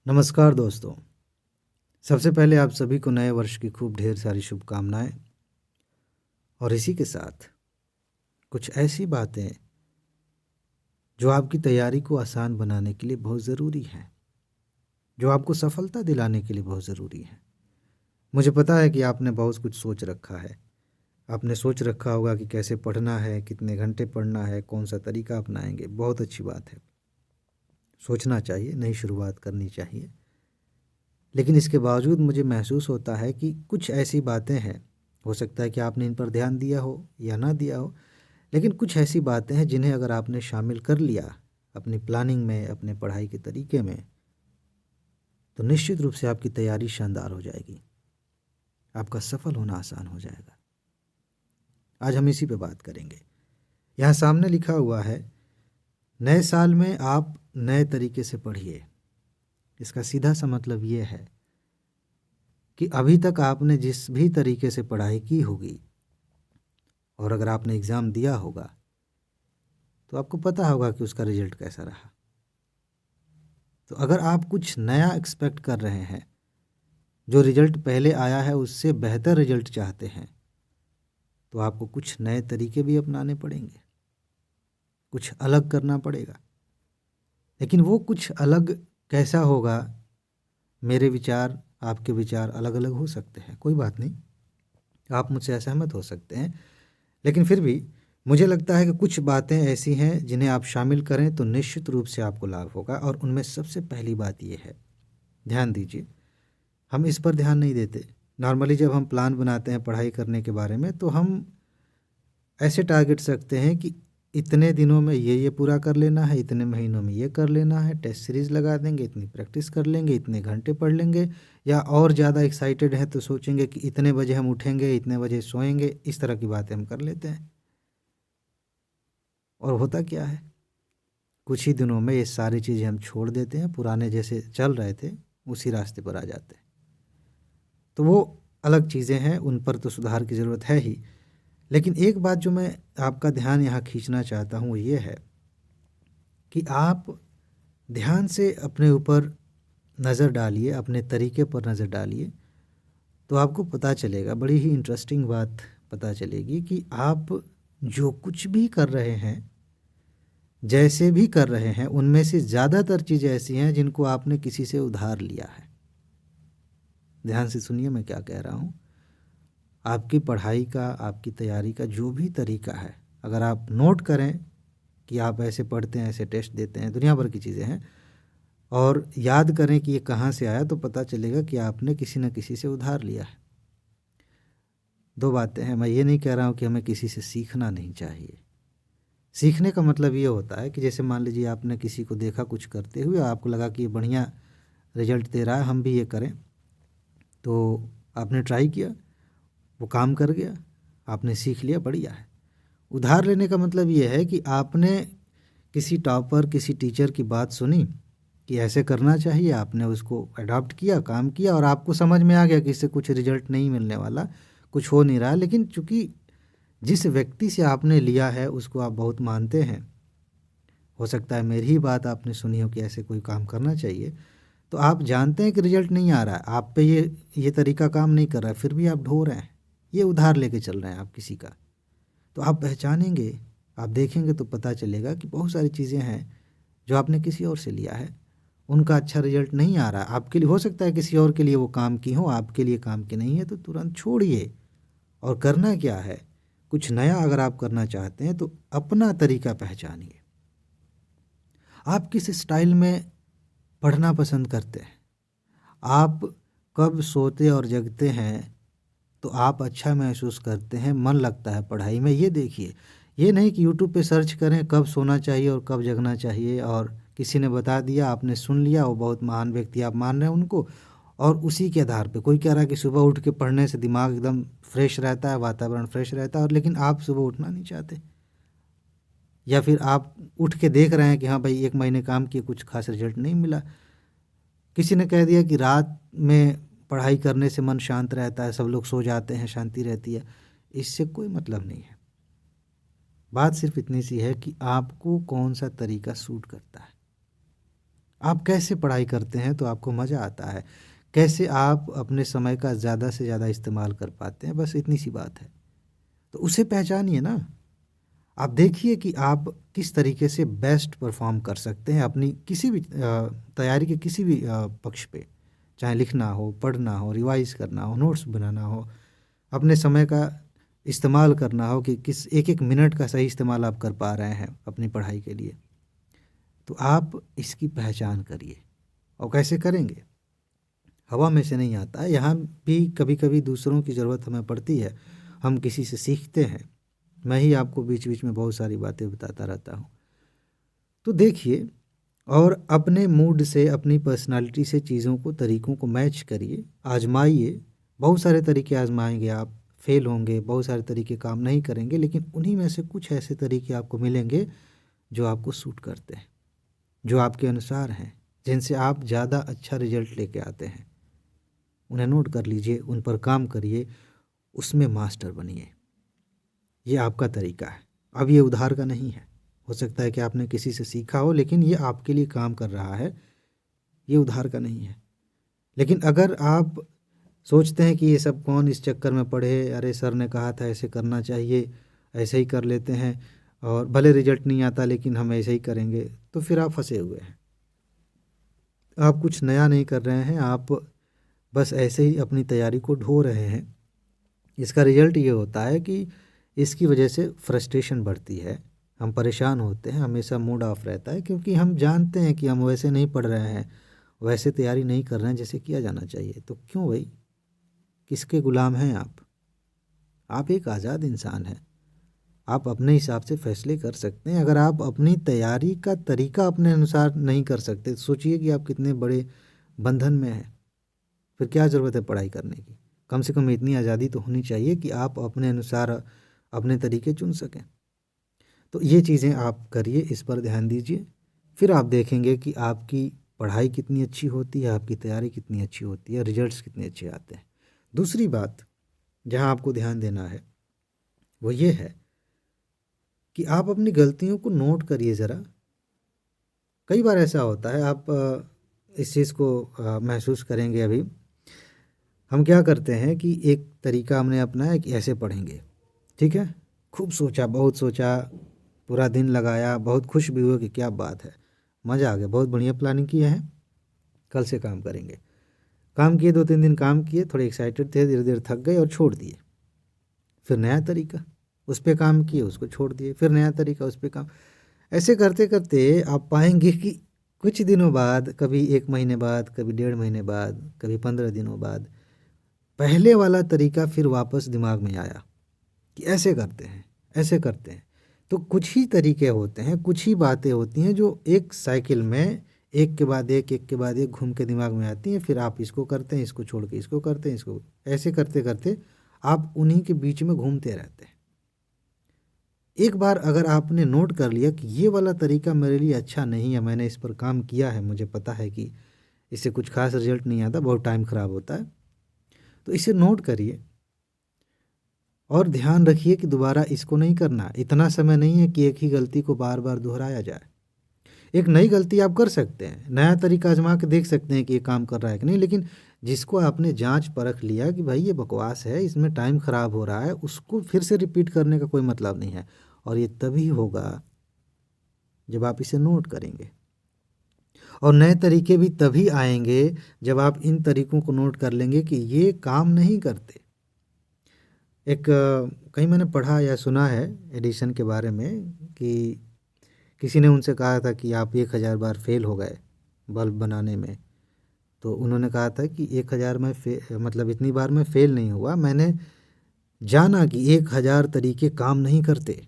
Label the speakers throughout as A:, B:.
A: नमस्कार दोस्तों। सबसे पहले आप सभी को नए वर्ष की खूब ढेर सारी शुभकामनाएं। और इसी के साथ कुछ ऐसी बातें जो आपकी तैयारी को आसान बनाने के लिए बहुत ज़रूरी हैं, जो आपको सफलता दिलाने के लिए बहुत ज़रूरी हैं। मुझे पता है कि आपने बहुत कुछ सोच रखा है। आपने सोच रखा होगा कि कैसे पढ़ना है, कितने घंटे पढ़ना है, कौन सा तरीका अपनाएंगे। बहुत अच्छी बात है, सोचना चाहिए, नई शुरुआत करनी चाहिए। लेकिन इसके बावजूद मुझे महसूस होता है कि कुछ ऐसी बातें हैं, हो सकता है कि आपने इन पर ध्यान दिया हो या ना दिया हो, लेकिन कुछ ऐसी बातें हैं जिन्हें अगर आपने शामिल कर लिया अपनी प्लानिंग में, अपने पढ़ाई के तरीके में, तो निश्चित रूप से आपकी तैयारी शानदार हो जाएगी, आपका सफल होना आसान हो जाएगा। आज हम इसी पे बात करेंगे। यहाँ सामने लिखा हुआ है, नए साल में आप नए तरीके से पढ़िए। इसका सीधा सा मतलब ये है कि अभी तक आपने जिस भी तरीके से पढ़ाई की होगी और अगर आपने एग्ज़ाम दिया होगा तो आपको पता होगा कि उसका रिजल्ट कैसा रहा। तो अगर आप कुछ नया एक्सपेक्ट कर रहे हैं, जो रिजल्ट पहले आया है उससे बेहतर रिजल्ट चाहते हैं, तो आपको कुछ नए तरीके भी अपनाने पड़ेंगे, कुछ अलग करना पड़ेगा। लेकिन वो कुछ अलग कैसा होगा, मेरे विचार आपके विचार अलग अलग हो सकते हैं। कोई बात नहीं, आप मुझसे असहमत हो सकते हैं, लेकिन फिर भी मुझे लगता है कि कुछ बातें ऐसी हैं जिन्हें आप शामिल करें तो निश्चित रूप से आपको लाभ होगा। और उनमें सबसे पहली बात यह है, ध्यान दीजिए, हम इस पर ध्यान नहीं देते। नॉर्मली जब हम प्लान बनाते हैं पढ़ाई करने के बारे में तो हम ऐसे टारगेट्स रखते हैं कि इतने दिनों में ये पूरा कर लेना है, इतने महीनों में ये कर लेना है, टेस्ट सीरीज़ लगा देंगे, इतनी प्रैक्टिस कर लेंगे, इतने घंटे पढ़ लेंगे। या और ज़्यादा एक्साइटेड हैं तो सोचेंगे कि इतने बजे हम उठेंगे, इतने बजे सोएंगे। इस तरह की बातें हम कर लेते हैं। और होता क्या है, कुछ ही दिनों में ये सारी चीज़ें हम छोड़ देते हैं, पुराने जैसे चल रहे थे उसी रास्ते पर आ जाते हैं। तो वो अलग चीज़ें हैं, उन पर तो सुधार की ज़रूरत है ही। लेकिन एक बात जो मैं आपका ध्यान यहाँ खींचना चाहता हूँ वो ये है कि आप ध्यान से अपने ऊपर नज़र डालिए, अपने तरीके पर नज़र डालिए, तो आपको पता चलेगा, बड़ी ही इंटरेस्टिंग बात पता चलेगी कि आप जो कुछ भी कर रहे हैं, जैसे भी कर रहे हैं, उनमें से ज़्यादातर चीज़ें ऐसी हैं जिनको आपने किसी से उधार लिया है। ध्यान से सुनिए मैं क्या कह रहा हूँ। आपकी पढ़ाई का, आपकी तैयारी का जो भी तरीका है, अगर आप नोट करें कि आप ऐसे पढ़ते हैं, ऐसे टेस्ट देते हैं, दुनिया भर की चीज़ें हैं, और याद करें कि ये कहाँ से आया, तो पता चलेगा कि आपने किसी न किसी से उधार लिया है। दो बातें हैं, मैं ये नहीं कह रहा हूँ कि हमें किसी से सीखना नहीं चाहिए। सीखने का मतलब ये होता है कि जैसे मान लीजिए आपने किसी को देखा कुछ करते हुए, आपको लगा कि ये बढ़िया रिजल्ट दे रहा है, हम भी ये करें, तो आपने ट्राई किया, वो काम कर गया, आपने सीख लिया, बढ़िया है। उधार लेने का मतलब ये है कि आपने किसी टॉपर, किसी टीचर की बात सुनी कि ऐसे करना चाहिए, आपने उसको अडॉप्ट किया, काम किया, और आपको समझ में आ गया कि इससे कुछ रिजल्ट नहीं मिलने वाला, कुछ हो नहीं रहा। लेकिन चूंकि जिस व्यक्ति से आपने लिया है उसको आप बहुत मानते हैं, हो सकता है मेरी ही बात आपने सुनी हो कि ऐसे कोई काम करना चाहिए, तो आप जानते हैं कि रिजल्ट नहीं आ रहा है, आप पे ये तरीका काम नहीं कर रहा है, फिर भी आप ढो रहे हैं, ये उधार लेके चल रहे हैं आप किसी का। तो आप पहचानेंगे, आप देखेंगे तो पता चलेगा कि बहुत सारी चीज़ें हैं जो आपने किसी और से लिया है, उनका अच्छा रिजल्ट नहीं आ रहा। आपके लिए हो सकता है किसी और के लिए वो काम की हो, आपके लिए काम की नहीं है, तो तुरंत छोड़िए। और करना क्या है, कुछ नया अगर आप करना चाहते हैं तो अपना तरीका पहचानिए। आप किस स्टाइल में पढ़ना पसंद करते हैं, आप कब सोते और जगते हैं तो आप अच्छा महसूस करते हैं, मन लगता है पढ़ाई में, ये देखिए। ये नहीं कि यूट्यूब पे सर्च करें कब सोना चाहिए और कब जगना चाहिए, और किसी ने बता दिया, आपने सुन लिया, वो बहुत महान व्यक्ति आप मान रहे हैं उनको, और उसी के आधार पे कोई कह रहा है कि सुबह उठ के पढ़ने से दिमाग एकदम फ्रेश रहता है, वातावरण फ्रेश रहता है, और लेकिन आप सुबह उठना नहीं चाहते। या फिर आप उठ के देख रहे हैं कि हाँ भाई 1 महीने काम किए, कुछ खास रिजल्ट नहीं मिला। किसी ने कह दिया कि रात में पढ़ाई करने से मन शांत रहता है, सब लोग सो जाते हैं, शांति रहती है। इससे कोई मतलब नहीं है। बात सिर्फ इतनी सी है कि आपको कौन सा तरीका सूट करता है। आप कैसे पढ़ाई करते हैं तो आपको मज़ा आता है, कैसे आप अपने समय का ज़्यादा से ज़्यादा इस्तेमाल कर पाते हैं, बस इतनी सी बात है। तो उसे पहचानिए ना। आप देखिए कि आप किस तरीके से बेस्ट परफॉर्म कर सकते हैं अपनी किसी भी तैयारी के किसी भी पक्ष पे, चाहे लिखना हो, पढ़ना हो, रिवाइज करना हो, नोट्स बनाना हो, अपने समय का इस्तेमाल करना हो कि किस एक एक मिनट का सही इस्तेमाल आप कर पा रहे हैं अपनी पढ़ाई के लिए। तो आप इसकी पहचान करिए। और कैसे करेंगे? हवा में से नहीं आता है, यहाँ भी कभी कभी दूसरों की ज़रूरत हमें पड़ती है, हम किसी से सीखते हैं। मैं ही आपको बीच बीच में बहुत सारी बातें बताता रहता हूँ। तो देखिए, और अपने मूड से, अपनी पर्सनालिटी से चीज़ों को, तरीक़ों को मैच करिए, आजमाइए। बहुत सारे तरीके आजमाएंगे आप, फेल होंगे, बहुत सारे तरीके काम नहीं करेंगे, लेकिन उन्हीं में से कुछ ऐसे तरीके आपको मिलेंगे जो आपको सूट करते हैं, जो आपके अनुसार हैं, जिनसे आप ज़्यादा अच्छा रिजल्ट लेके आते हैं। उन्हें नोट कर लीजिए, उन पर काम करिए, उसमें मास्टर बनिए। ये आपका तरीका है। अब ये उधार का नहीं है। हो सकता है कि आपने किसी से सीखा हो, लेकिन ये आपके लिए काम कर रहा है, ये उधार का नहीं है। लेकिन अगर आप सोचते हैं कि ये सब कौन इस चक्कर में पड़े, अरे सर ने कहा था ऐसे करना चाहिए, ऐसे ही कर लेते हैं, और भले रिजल्ट नहीं आता लेकिन हम ऐसे ही करेंगे, तो फिर आप फंसे हुए हैं। आप कुछ नया नहीं कर रहे हैं, आप बस ऐसे ही अपनी तैयारी को ढो रहे हैं। इसका रिजल्ट ये होता है कि इसकी वजह से फ्रस्ट्रेशन बढ़ती है, हम परेशान होते हैं, हमेशा मूड ऑफ रहता है, क्योंकि हम जानते हैं कि हम वैसे नहीं पढ़ रहे हैं, वैसे तैयारी नहीं कर रहे हैं जैसे किया जाना चाहिए। तो क्यों भाई, किसके गुलाम हैं आप? आप एक आज़ाद इंसान हैं, आप अपने हिसाब से फैसले कर सकते हैं। अगर आप अपनी तैयारी का तरीका अपने अनुसार नहीं कर सकते, तो सोचिए कि आप कितने बड़े बंधन में हैं। फिर क्या ज़रूरत है पढ़ाई करने की? कम से कम इतनी आज़ादी तो होनी चाहिए कि आप अपने अनुसार अपने तरीके चुन सकें। तो ये चीज़ें आप करिए, इस पर ध्यान दीजिए, फिर आप देखेंगे कि आपकी पढ़ाई कितनी अच्छी होती है, आपकी तैयारी कितनी अच्छी होती है, रिजल्ट्स कितने अच्छे आते हैं। दूसरी बात जहाँ आपको ध्यान देना है वो ये है कि आप अपनी गलतियों को नोट करिए ज़रा। कई बार ऐसा होता है, आप इस चीज़ को महसूस करेंगे। अभी हम क्या करते हैं कि एक तरीका हमने अपनाया कि ऐसे पढ़ेंगे, ठीक है, खूब सोचा, बहुत सोचा, पूरा दिन लगाया, बहुत खुश भी हुए कि क्या बात है, मज़ा आ गया, बहुत बढ़िया प्लानिंग किया है, कल से काम करेंगे। काम किए, 2-3 दिन काम किए, थोड़े एक्साइटेड थे, धीरे धीरे थक गए और छोड़ दिए। फिर नया तरीका, उस पर काम किए, उसको छोड़ दिए, फिर नया तरीका, उस पर काम। ऐसे करते करते आप पाएंगे कि कुछ दिनों बाद, कभी 1 महीने बाद, कभी 1.5 महीने बाद, कभी 15 दिनों बाद, पहले वाला तरीका फिर वापस दिमाग में आया कि ऐसे करते हैं, ऐसे करते हैं। तो कुछ ही तरीके होते हैं, कुछ ही बातें होती हैं जो एक साइकिल में एक के बाद एक घूम के दिमाग में आती हैं। फिर आप इसको करते हैं, इसको छोड़ के इसको करते हैं, इसको ऐसे करते करते आप उन्हीं के बीच में घूमते रहते हैं। एक बार अगर आपने नोट कर लिया कि ये वाला तरीका मेरे लिए अच्छा नहीं है, मैंने इस पर काम किया है, मुझे पता है कि इससे कुछ खास रिजल्ट नहीं आता, बहुत टाइम ख़राब होता है, तो इसे नोट करिए और ध्यान रखिए कि दोबारा इसको नहीं करना। इतना समय नहीं है कि एक ही गलती को बार बार दोहराया जाए। एक नई गलती आप कर सकते हैं, नया तरीका आजमा के देख सकते हैं कि ये काम कर रहा है कि नहीं, लेकिन जिसको आपने जांच परख लिया कि भाई ये बकवास है, इसमें टाइम ख़राब हो रहा है, उसको फिर से रिपीट करने का कोई मतलब नहीं है। और ये तभी होगा जब आप इसे नोट करेंगे, और नए तरीके भी तभी आएंगे जब आप इन तरीकों को नोट कर लेंगे कि ये काम नहीं करते। एक कहीं मैंने पढ़ा या सुना है एडिसन के बारे में कि किसी ने उनसे कहा था कि आप 1000 बार फेल हो गए बल्ब बनाने में। तो उन्होंने कहा था कि 1000 में मतलब इतनी बार मैं फेल नहीं हुआ, मैंने जाना कि 1000 तरीके काम नहीं करते।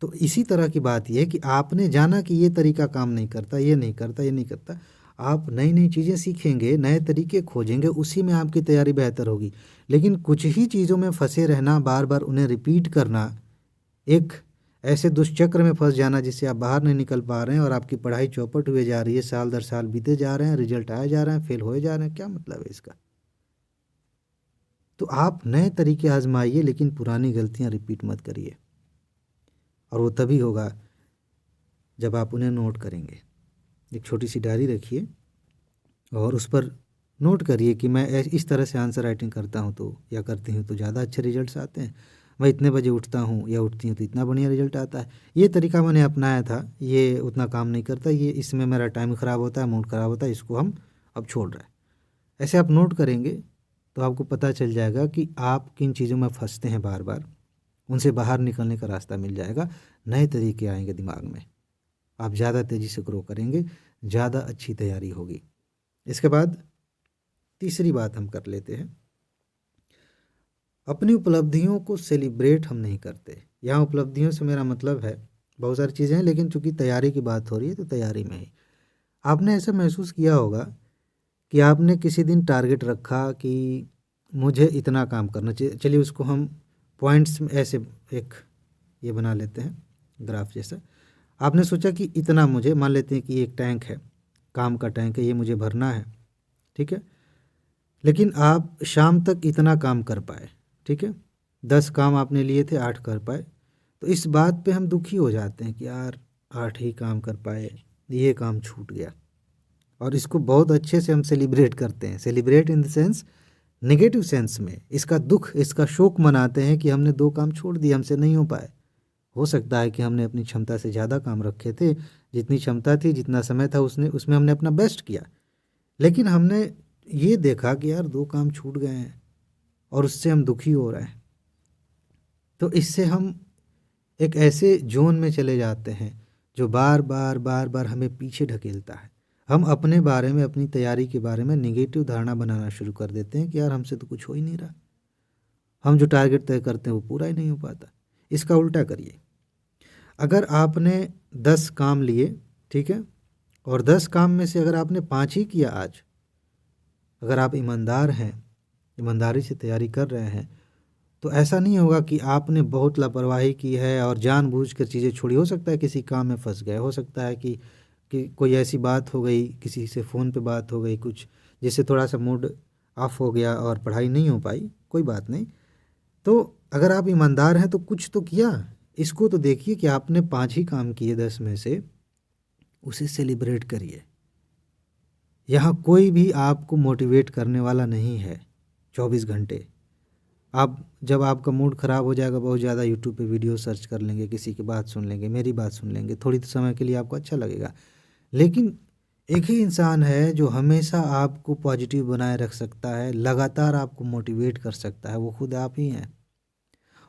A: तो इसी तरह की बात यह है कि आपने जाना कि ये तरीका काम नहीं करता, ये नहीं करता, ये नहीं करता। आप नई नई चीज़ें सीखेंगे, नए तरीके खोजेंगे, उसी में आपकी तैयारी बेहतर होगी। लेकिन कुछ ही चीज़ों में फंसे रहना, बार बार उन्हें रिपीट करना, एक ऐसे दुष्चक्र में फंस जाना जिससे आप बाहर नहीं निकल पा रहे हैं और आपकी पढ़ाई चौपट हुए जा रही है, साल दर साल बीते जा रहे हैं, रिजल्ट आए जा रहे हैं, फेल होए जा रहे हैं, क्या मतलब है इसका? तो आप नए तरीके आजमाइए, लेकिन पुरानी गलतियां रिपीट मत करिए। और वो तभी होगा जब आप उन्हें नोट करेंगे। एक छोटी सी डायरी रखिए और उस पर नोट करिए कि मैं इस तरह से आंसर राइटिंग करता हूँ तो या करती हूँ तो ज़्यादा अच्छे रिजल्ट्स आते हैं। मैं इतने बजे उठता हूँ या उठती हूँ तो इतना बढ़िया रिजल्ट आता है। ये तरीका मैंने अपनाया था, ये उतना काम नहीं करता, ये इसमें मेरा टाइम ख़राब होता है, मूड ख़राब होता है, इसको हम अब छोड़ रहे हैं। ऐसे आप नोट करेंगे तो आपको पता चल जाएगा कि आप किन चीज़ों में फंसते हैं बार बार, उनसे बाहर निकलने का रास्ता मिल जाएगा, नए तरीके आएंगे दिमाग में, आप ज़्यादा तेज़ी से ग्रो करेंगे, ज़्यादा अच्छी तैयारी होगी। इसके बाद तीसरी बात हम कर लेते हैं, अपनी उपलब्धियों को सेलिब्रेट हम नहीं करते। यहाँ उपलब्धियों से मेरा मतलब है बहुत सारी चीज़ें हैं, लेकिन चूंकि तैयारी की बात हो रही है तो तैयारी में ही आपने ऐसा महसूस किया होगा कि आपने किसी दिन टारगेट रखा कि मुझे इतना काम करना चाहिए। चलिए उसको हम पॉइंट्स में ऐसे एक ये बना लेते हैं ग्राफ जैसा। आपने सोचा कि इतना मुझे, मान लेते हैं कि एक टैंक है, काम का टैंक है, ये मुझे भरना है, ठीक है। लेकिन आप शाम तक इतना काम कर पाए, ठीक है, 10 काम आपने लिए थे, 8 कर पाए, तो इस बात पे हम दुखी हो जाते हैं कि यार 8 ही काम कर पाए, ये काम छूट गया। और इसको बहुत अच्छे से हम सेलिब्रेट करते हैं, celebrate in the sense negative sense में, इसका दुख, इसका शोक मनाते हैं कि हमने 2 काम छोड़ दिए, हमसे नहीं हो पाए। हो सकता है कि हमने अपनी क्षमता से ज़्यादा काम रखे थे, जितनी क्षमता थी, जितना समय था उसमें हमने अपना बेस्ट किया, लेकिन हमने ये देखा कि यार 2 काम छूट गए हैं और उससे हम दुखी हो रहे हैं। तो इससे हम एक ऐसे जोन में चले जाते हैं जो बार बार बार बार हमें पीछे ढकेलता है। हम अपने बारे में, अपनी तैयारी के बारे में नेगेटिव धारणा बनाना शुरू कर देते हैं कि यार हमसे तो कुछ हो ही नहीं रहा, हम जो टारगेट तय करते हैं वो पूरा ही नहीं हो पाता। इसका उल्टा करिए, अगर आपने 10 काम लिए, ठीक है, और 10 काम में से अगर आपने 5 ही किया आज, अगर आप ईमानदार हैं, ईमानदारी से तैयारी कर रहे हैं, तो ऐसा नहीं होगा कि आपने बहुत लापरवाही की है और जानबूझकर चीज़ें छोड़ी। हो सकता है किसी काम में फंस गए, हो सकता है कि कोई ऐसी बात हो गई, किसी से फ़ोन पे बात हो गई कुछ, जिससे थोड़ा सा मूड ऑफ हो गया और पढ़ाई नहीं हो पाई, कोई बात नहीं। तो अगर आप ईमानदार हैं तो कुछ तो किया, इसको तो देखिए कि आपने 5 ही काम किए 10 में से, उसे सेलिब्रेट करिए। यहाँ कोई भी आपको मोटिवेट करने वाला नहीं है 24 घंटे। आप जब आपका मूड ख़राब हो जाएगा, बहुत ज़्यादा यूट्यूब पे वीडियो सर्च कर लेंगे, किसी की बात सुन लेंगे, मेरी बात सुन लेंगे, थोड़ी समय के लिए आपको अच्छा लगेगा, लेकिन एक ही इंसान है जो हमेशा आपको पॉजिटिव बनाए रख सकता है, लगातार आपको मोटिवेट कर सकता है, वो खुद आप ही हैं।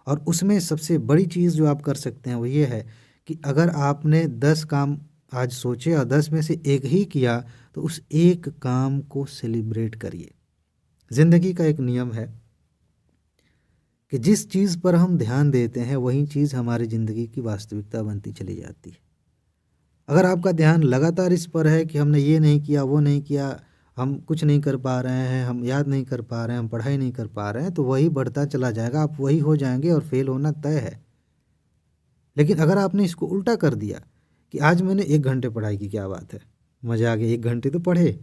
A: और उसमें सबसे बड़ी चीज़ जो आप कर सकते हैं वो ये है कि अगर आपने 10 काम आज सोचे और 10 में से एक ही किया, तो उस एक काम को सेलिब्रेट करिए। ज़िंदगी का एक नियम है कि जिस चीज़ पर हम ध्यान देते हैं वही चीज़ हमारी ज़िंदगी की वास्तविकता बनती चली जाती है। अगर आपका ध्यान लगातार इस पर है कि हमने ये नहीं किया, वो नहीं किया, हम कुछ नहीं कर पा रहे हैं, हम याद नहीं कर पा रहे हैं, हम पढ़ाई नहीं कर पा रहे हैं, तो वही बढ़ता चला जाएगा, आप वही हो जाएंगे और फेल होना तय है। लेकिन अगर आपने इसको उल्टा कर दिया कि आज मैंने 1 घंटे पढ़ाई की, क्या बात है, मज़ा आ गया, 1 घंटे तो पढ़े,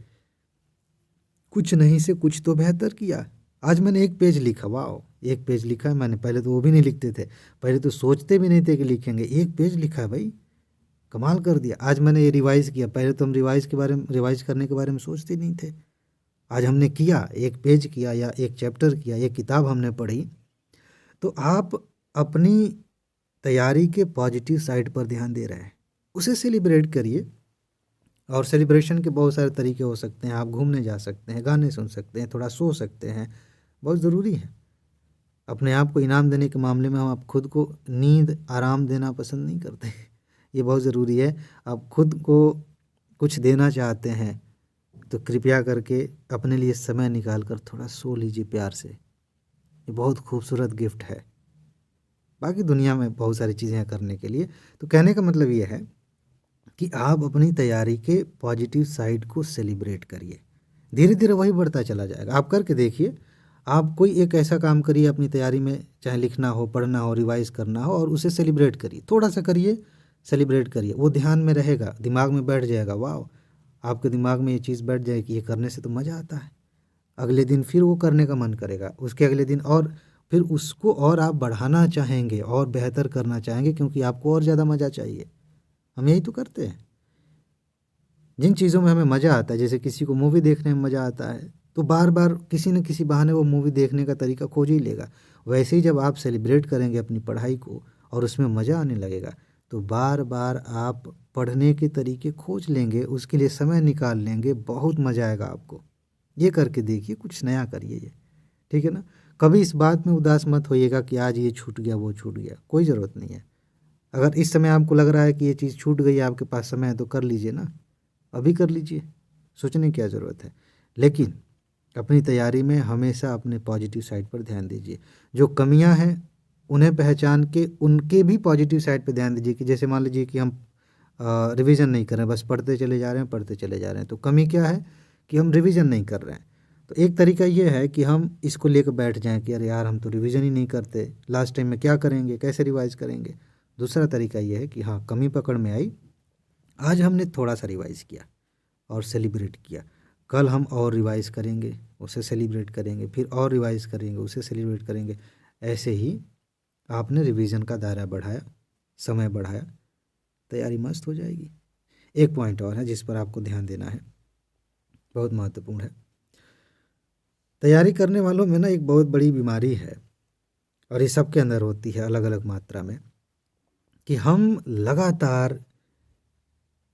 A: कुछ नहीं से कुछ तो बेहतर किया। आज मैंने 1 पेज लिखा, वाह, 1 पेज लिखा है मैंने, पहले तो वो भी नहीं लिखते थे, पहले तो सोचते भी नहीं थे कि लिखेंगे, 1 पेज लिखा है भाई, कमाल कर दिया। आज मैंने ये रिवाइज़ किया, पहले तो हम रिवाइज़ करने के बारे में सोचते नहीं थे, आज हमने किया, 1 पेज किया या 1 चैप्टर किया, 1 किताब हमने पढ़ी। तो आप अपनी तैयारी के पॉजिटिव साइड पर ध्यान दे रहे हैं, उसे सेलिब्रेट करिए। और सेलिब्रेशन के बहुत सारे तरीके हो सकते हैं, आप घूमने जा सकते हैं, गाने सुन सकते हैं, थोड़ा सो सकते हैं, बहुत ज़रूरी है। अपने आप को इनाम देने के मामले में हम आप खुद को नींद, आराम देना पसंद नहीं करते, ये बहुत ज़रूरी है। आप खुद को कुछ देना चाहते हैं तो कृपया करके अपने लिए समय निकाल कर थोड़ा सो लीजिए प्यार से, ये बहुत खूबसूरत गिफ्ट है। बाकी दुनिया में बहुत सारी चीज़ें हैं करने के लिए। तो कहने का मतलब ये है कि आप अपनी तैयारी के पॉजिटिव साइड को सेलिब्रेट करिए, धीरे धीरे वही बढ़ता चला जाएगा। आप करके देखिए, आप कोई एक ऐसा काम करिए अपनी तैयारी में, चाहे लिखना हो, पढ़ना हो, रिवाइज करना हो, और उसे सेलिब्रेट करिए, थोड़ा सा करिए, सेलिब्रेट करिए, वो ध्यान में रहेगा, दिमाग में बैठ जाएगा। वाह, आपके दिमाग में ये चीज़ बैठ जाएगी, ये करने से तो मज़ा आता है, अगले दिन फिर वो करने का मन करेगा, उसके अगले दिन, और फिर उसको और आप बढ़ाना चाहेंगे और बेहतर करना चाहेंगे, क्योंकि आपको और ज़्यादा मज़ा चाहिए। हम यही तो करते हैं। जिन चीज़ों में हमें मज़ा आता है, जैसे किसी को मूवी देखने में मज़ा आता है तो बार बार किसी न किसी बहाने वो मूवी देखने का तरीका खोज ही लेगा। वैसे ही जब आप सेलिब्रेट करेंगे अपनी पढ़ाई को और उसमें मज़ा आने लगेगा तो बार बार आप पढ़ने के तरीके खोज लेंगे, उसके लिए समय निकाल लेंगे, बहुत मज़ा आएगा आपको। ये करके देखिए, कुछ नया करिए ये, ठीक है ना। कभी इस बात में उदास मत होइएगा कि आज ये छूट गया वो छूट गया, कोई ज़रूरत नहीं है। अगर इस समय आपको लग रहा है कि ये चीज़ छूट गई है, आपके पास समय है तो कर लीजिए ना, अभी कर लीजिए, सोचने की क्या ज़रूरत है। लेकिन अपनी तैयारी में हमेशा अपने पॉजिटिव साइड पर ध्यान दीजिए। जो कमियां हैं उन्हें पहचान के उनके भी पॉजिटिव साइड पर ध्यान दीजिए। कि जैसे मान लीजिए कि हम रिवीजन नहीं कर रहे हैं, बस पढ़ते चले जा रहे हैं पढ़ते चले जा रहे हैं, तो कमी क्या है कि हम रिवीजन नहीं कर रहे हैं। तो एक तरीका ये है कि हम इसको लेकर बैठ जाएं कि अरे यार हम तो रिवीजन ही नहीं करते, लास्ट टाइम में क्या करेंगे, कैसे रिवाइज करेंगे। दूसरा तरीका ये है कि हाँ, कमी पकड़ में आई, आज हमने थोड़ा सा रिवाइज किया और सेलिब्रेट किया, कल हम और रिवाइज करेंगे उसे सेलिब्रेट करेंगे, फिर और रिवाइज करेंगे उसे सेलिब्रेट करेंगे। ऐसे ही आपने रिवीजन का दायरा बढ़ाया, समय बढ़ाया, तैयारी मस्त हो जाएगी। एक पॉइंट और है जिस पर आपको ध्यान देना है, बहुत महत्वपूर्ण है। तैयारी करने वालों में ना एक बहुत बड़ी बीमारी है और ये सबके अंदर होती है अलग अलग मात्रा में, कि हम लगातार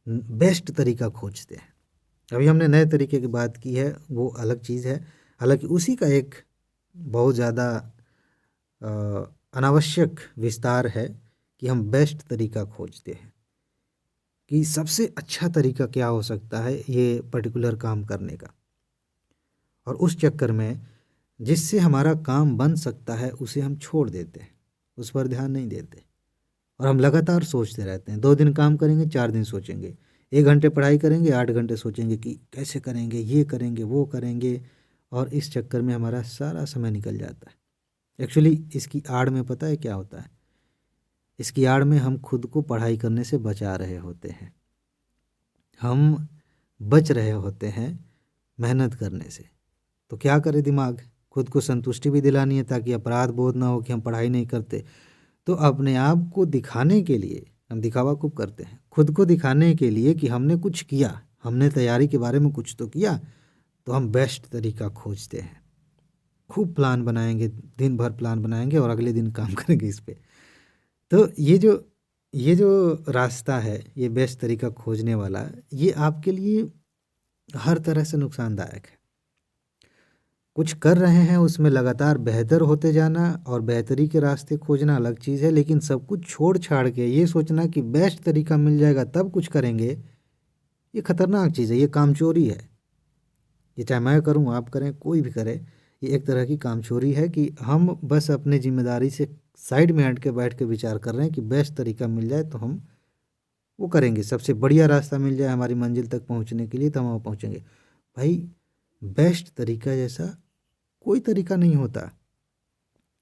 A: बेस्ट तरीका खोजते हैं। अभी हमने नए तरीके की बात की है, वो अलग चीज़ है। हालांकि उसी का एक बहुत ज़्यादा अनावश्यक विस्तार है कि हम बेस्ट तरीका खोजते हैं कि सबसे अच्छा तरीका क्या हो सकता है ये पर्टिकुलर काम करने का, और उस चक्कर में जिससे हमारा काम बन सकता है उसे हम छोड़ देते हैं, उस पर ध्यान नहीं देते और हम लगातार सोचते रहते हैं। 2 दिन काम करेंगे, 4 दिन सोचेंगे, 1 घंटे पढ़ाई करेंगे, 8 घंटे सोचेंगे कि कैसे करेंगे, ये करेंगे वो करेंगे, और इस चक्कर में हमारा सारा समय निकल जाता है। एक्चुअली इसकी आड़ में पता है क्या होता है, इसकी आड़ में हम खुद को पढ़ाई करने से बचा रहे होते हैं, हम बच रहे होते हैं मेहनत करने से। तो क्या करे दिमाग, खुद को संतुष्टि भी दिलानी है ताकि अपराध बोध ना हो कि हम पढ़ाई नहीं करते। तो अपने आप को दिखाने के लिए हम दिखावा खूब करते हैं, खुद को दिखाने के लिए कि हमने कुछ किया, हमने तैयारी के बारे में कुछ तो किया, तो हम बेस्ट तरीका खोजते हैं, खूब प्लान बनाएंगे, दिन भर प्लान बनाएंगे और अगले दिन काम करेंगे इस पे। तो ये जो रास्ता है, ये बेस्ट तरीका खोजने वाला, ये आपके लिए हर तरह से नुकसानदायक है। कुछ कर रहे हैं उसमें लगातार बेहतर होते जाना और बेहतरी के रास्ते खोजना अलग चीज़ है, लेकिन सब कुछ छोड़ छाड़ के ये सोचना कि बेस्ट तरीका मिल जाएगा तब कुछ करेंगे, ये खतरनाक चीज़ है, ये कामचोरी है। ये चाहे मैं करूं, आप करें, कोई भी करे, ये एक तरह की कामचोरी है कि हम बस अपने जिम्मेदारी से साइड में हट के बैठ के विचार कर रहे हैं कि बेस्ट तरीका मिल जाए तो हम वो करेंगे, सबसे बढ़िया रास्ता मिल जाए हमारी मंजिल तक पहुंचने के लिए तो हम वहाँ पहुंचेंगे। भाई, बेस्ट तरीका जैसा कोई तरीका नहीं होता।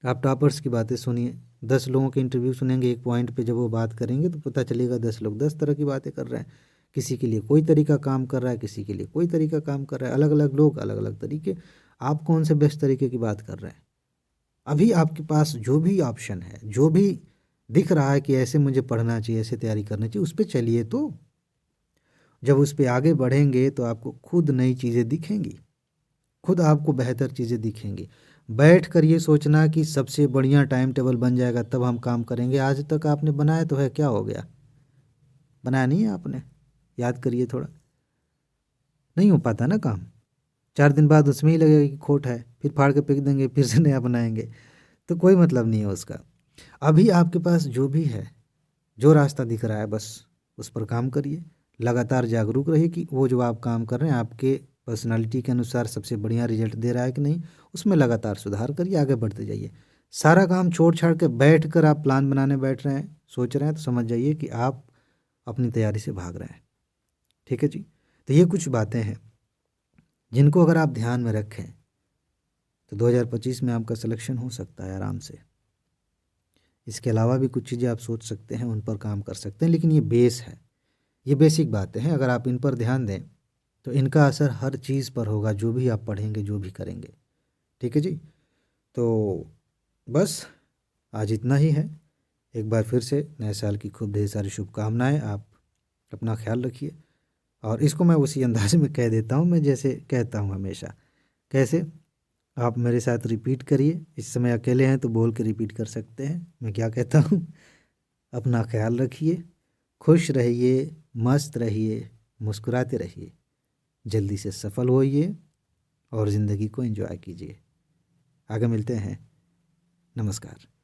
A: आप टॉपर्स की बातें सुनिए, 10 लोगों के इंटरव्यू सुनेंगे, एक पॉइंट पे जब वो बात करेंगे तो पता चलेगा 10 लोग 10 तरह की बातें कर रहे हैं। किसी के लिए कोई तरीका काम कर रहा है, किसी के लिए कोई तरीका काम कर रहा है, अलग अलग लोग अलग अलग तरीके। आप कौन से बेस्ट तरीके की बात कर रहे हैं? अभी आपके पास जो भी ऑप्शन है, जो भी दिख रहा है कि ऐसे मुझे पढ़ना चाहिए, ऐसे तैयारी करनी चाहिए, उस पर चलिए। तो जब उस पर आगे बढ़ेंगे तो आपको खुद नई चीज़ें दिखेंगी, खुद आपको बेहतर चीज़ें दिखेंगी। बैठ कर ये सोचना कि सबसे बढ़िया टाइम टेबल बन जाएगा तब हम काम करेंगे, आज तक आपने बनाया तो है, क्या हो गया? बनाया नहीं है आपने, याद करिए थोड़ा। नहीं हो पाता ना काम, 4 दिन बाद उसमें ही लगेगा कि खोट है, फिर फाड़ के फेंक देंगे, फिर से नया बनाएंगे, तो कोई मतलब नहीं है उसका। अभी आपके पास जो भी है, जो रास्ता दिख रहा है, बस उस पर काम करिए। लगातार जागरूक रहिए कि वो जो आप काम कर रहे हैं आपके पर्सनालिटी के अनुसार सबसे बढ़िया रिजल्ट दे रहा है कि नहीं, उसमें लगातार सुधार करिए, आगे बढ़ते जाइए। सारा काम छोड़ छाड़ के बैठ कर आप प्लान बनाने बैठ रहे हैं, सोच रहे हैं, तो समझ जाइए कि आप अपनी तैयारी से भाग रहे हैं। ठीक है जी। तो ये कुछ बातें हैं जिनको अगर आप ध्यान में रखें तो 2025 में आपका सिलेक्शन हो सकता है आराम से। इसके अलावा भी कुछ चीज़ें आप सोच सकते हैं, उन पर काम कर सकते हैं, लेकिन ये बेस है, ये बेसिक बातें हैं। अगर आप इन पर ध्यान दें तो इनका असर हर चीज़ पर होगा, जो भी आप पढ़ेंगे, जो भी करेंगे। ठीक है जी। तो बस आज इतना ही है। एक बार फिर से नए साल की खूब ढेर सारी शुभकामनाएं। आप अपना ख्याल रखिए और इसको मैं उसी अंदाज में कह देता हूँ, मैं जैसे कहता हूँ हमेशा। कैसे? आप मेरे साथ रिपीट करिए। इस समय अकेले हैं तो बोल के रिपीट कर सकते हैं। मैं क्या कहता हूँ? अपना ख्याल रखिए, खुश रहिए, मस्त रहिए, मुस्कुराते रहिए, जल्दी से सफल होइए और ज़िंदगी को एंजॉय कीजिए। आगे मिलते हैं। नमस्कार।